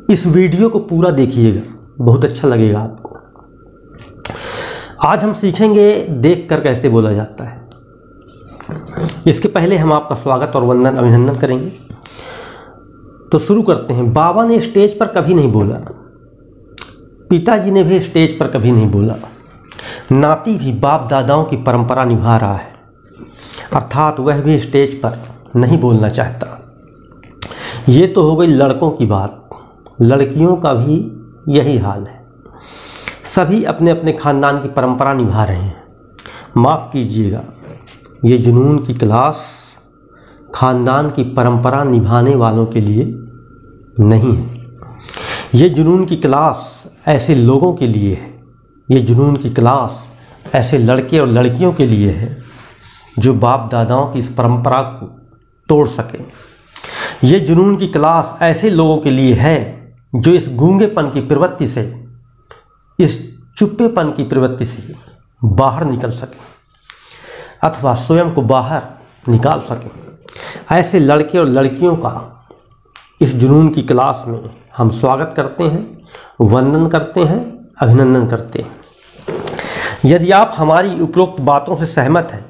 इस वीडियो को पूरा देखिएगा, बहुत अच्छा लगेगा आपको। आज हम सीखेंगे देखकर कैसे बोला जाता है। इसके पहले हम आपका स्वागत और वंदन अभिनंदन करेंगे। तो शुरू करते हैं। बाबा ने स्टेज पर कभी नहीं बोला, पिताजी ने भी स्टेज पर कभी नहीं बोला, नाती भी बाप दादाओं की परंपरा निभा रहा है, अर्थात वह भी स्टेज पर नहीं बोलना चाहता। ये तो हो गई लड़कों की बात, लड़कियों का भी यही हाल है। सभी अपने अपने खानदान की परंपरा निभा रहे हैं। माफ़ कीजिएगा, ये जुनून की क्लास खानदान की परंपरा निभाने वालों के लिए नहीं है। ये जुनून की क्लास ऐसे लोगों के लिए है। ये जुनून की क्लास ऐसे लड़के और लड़कियों के लिए है जो बाप दादाओं की इस परंपरा को तोड़ सकें। ये जुनून की क्लास ऐसे लोगों के लिए है जो इस गूंगेपन की प्रवृत्ति से, इस चुप्पेपन की प्रवृत्ति से बाहर निकल सकें अथवा स्वयं को बाहर निकाल सकें। ऐसे लड़के और लड़कियों का इस जुनून की क्लास में हम स्वागत करते हैं, वंदन करते हैं, अभिनंदन करते हैं। यदि आप हमारी उपरोक्त बातों से सहमत हैं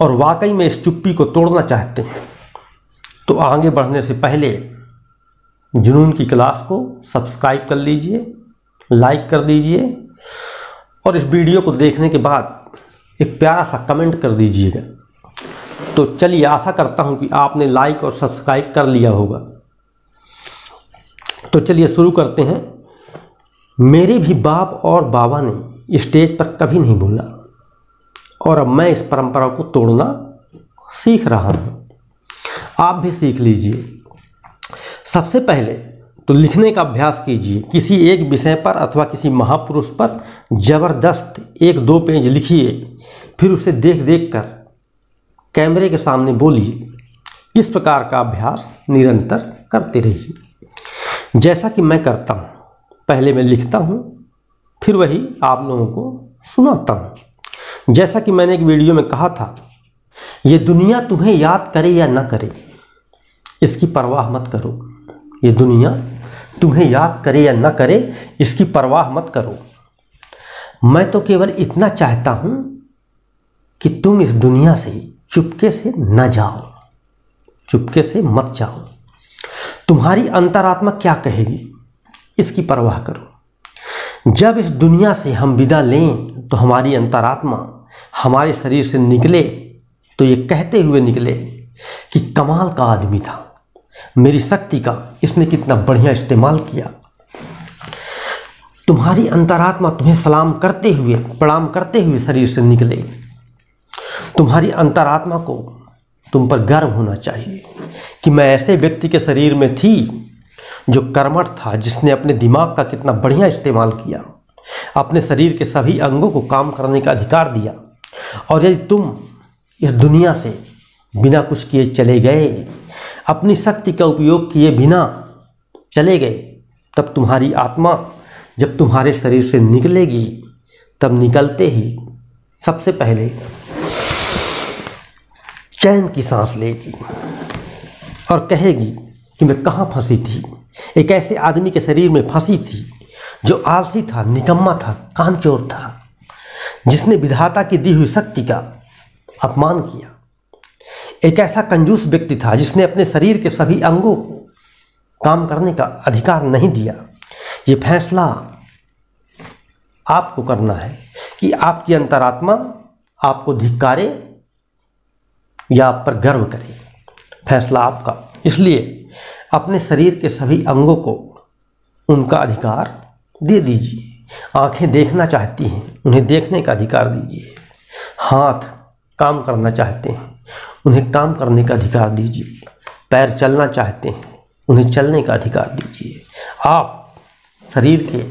और वाकई में इस चुप्पी को तोड़ना चाहते हैं तो आगे बढ़ने से पहले जुनून की क्लास को सब्सक्राइब कर लीजिए, लाइक कर दीजिए और इस वीडियो को देखने के बाद एक प्यारा सा कमेंट कर दीजिएगा। तो चलिए, आशा करता हूं कि आपने लाइक और सब्सक्राइब कर लिया होगा। तो चलिए शुरू करते हैं। मेरे भी बाप और बाबा ने स्टेज पर कभी नहीं बोला और अब मैं इस परंपरा को तोड़ना सीख रहा हूं। आप भी सीख लीजिए। सबसे पहले तो लिखने का अभ्यास कीजिए। किसी एक विषय पर अथवा किसी महापुरुष पर जबरदस्त 1-2 पेज लिखिए, फिर उसे देख देख कर कैमरे के सामने बोलिए। इस प्रकार का अभ्यास निरंतर करते रहिए, जैसा कि मैं करता हूँ। पहले मैं लिखता हूँ, फिर वही आप लोगों को सुनाता हूँ। जैसा कि मैंने एक वीडियो में कहा था, ये दुनिया तुम्हें याद करे या ना करे, इसकी परवाह मत करो। ये दुनिया तुम्हें याद करे या ना करे, इसकी परवाह मत करो। मैं तो केवल इतना चाहता हूं कि तुम इस दुनिया से चुपके से न जाओ, चुपके से मत जाओ। तुम्हारी अंतरात्मा क्या कहेगी, इसकी परवाह करो। जब इस दुनिया से हम विदा लें तो हमारी अंतरात्मा हमारे शरीर से निकले तो ये कहते हुए निकले कि कमाल का आदमी था, मेरी शक्ति का इसने कितना बढ़िया इस्तेमाल किया। तुम्हारी अंतरात्मा तुम्हें सलाम करते हुए, प्रणाम करते हुए शरीर से निकले। तुम्हारी अंतरात्मा को तुम पर गर्व होना चाहिए कि मैं ऐसे व्यक्ति के शरीर में थी जो कर्मठ था, जिसने अपने दिमाग का कितना बढ़िया इस्तेमाल किया, अपने शरीर के सभी अंगों को काम करने का अधिकार दिया। और यदि तुम इस दुनिया से बिना कुछ किए चले गए, अपनी शक्ति का उपयोग किए बिना चले गए, तब तुम्हारी आत्मा जब तुम्हारे शरीर से निकलेगी, तब निकलते ही सबसे पहले चैन की सांस लेगी और कहेगी कि मैं कहाँ फंसी थी। एक ऐसे आदमी के शरीर में फंसी थी जो आलसी था, निकम्मा था, कामचोर था, जिसने विधाता की दी हुई शक्ति का अपमान किया। एक ऐसा कंजूस व्यक्ति था जिसने अपने शरीर के सभी अंगों को काम करने का अधिकार नहीं दिया। ये फैसला आपको करना है कि आपकी अंतरात्मा आपको धिक्कारे या आप पर गर्व करे। फैसला आपका। इसलिए अपने शरीर के सभी अंगों को उनका अधिकार दे दीजिए। आंखें देखना चाहती हैं, उन्हें देखने का अधिकार दीजिए। हाथ काम करना चाहते हैं, उन्हें काम करने का अधिकार दीजिए। पैर चलना चाहते हैं, उन्हें चलने का अधिकार दीजिए। आप शरीर के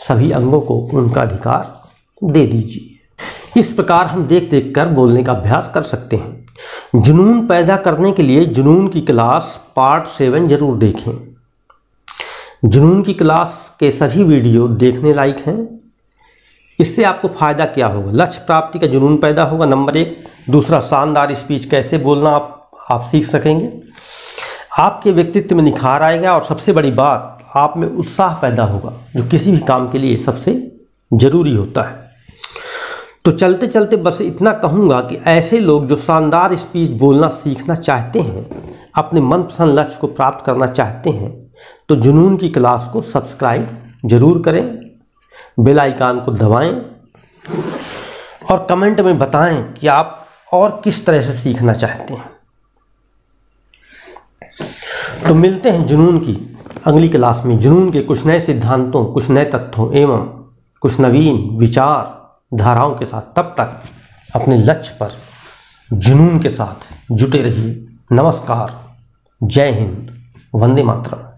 सभी अंगों को उनका अधिकार दे दीजिए। इस प्रकार हम देख देख कर बोलने का अभ्यास कर सकते हैं। जुनून पैदा करने के लिए जुनून की क्लास पार्ट 7 जरूर देखें। जुनून की क्लास के सभी वीडियो देखने लायक हैं। इससे आपको फ़ायदा क्या होगा? लक्ष्य प्राप्ति का जुनून पैदा होगा, नंबर 1। दूसरा, शानदार स्पीच कैसे बोलना आप सीख सकेंगे। आपके व्यक्तित्व में निखार आएगा और सबसे बड़ी बात, आप में उत्साह पैदा होगा, जो किसी भी काम के लिए सबसे जरूरी होता है। तो चलते चलते बस इतना कहूँगा कि ऐसे लोग जो शानदार स्पीच बोलना सीखना चाहते हैं, अपने मनपसंद लक्ष्य को प्राप्त करना चाहते हैं, तो जुनून की क्लास को सब्सक्राइब जरूर करें, बेल आइकन को दबाएं और कमेंट में बताएं कि आप और किस तरह से सीखना चाहते हैं। तो मिलते हैं जुनून की अगली क्लास में, जुनून के कुछ नए सिद्धांतों, कुछ नए तथ्यों एवं कुछ नवीन विचार धाराओं के साथ। तब तक अपने लक्ष्य पर जुनून के साथ जुटे रहिए। नमस्कार, जय हिंद, वंदे मातरम।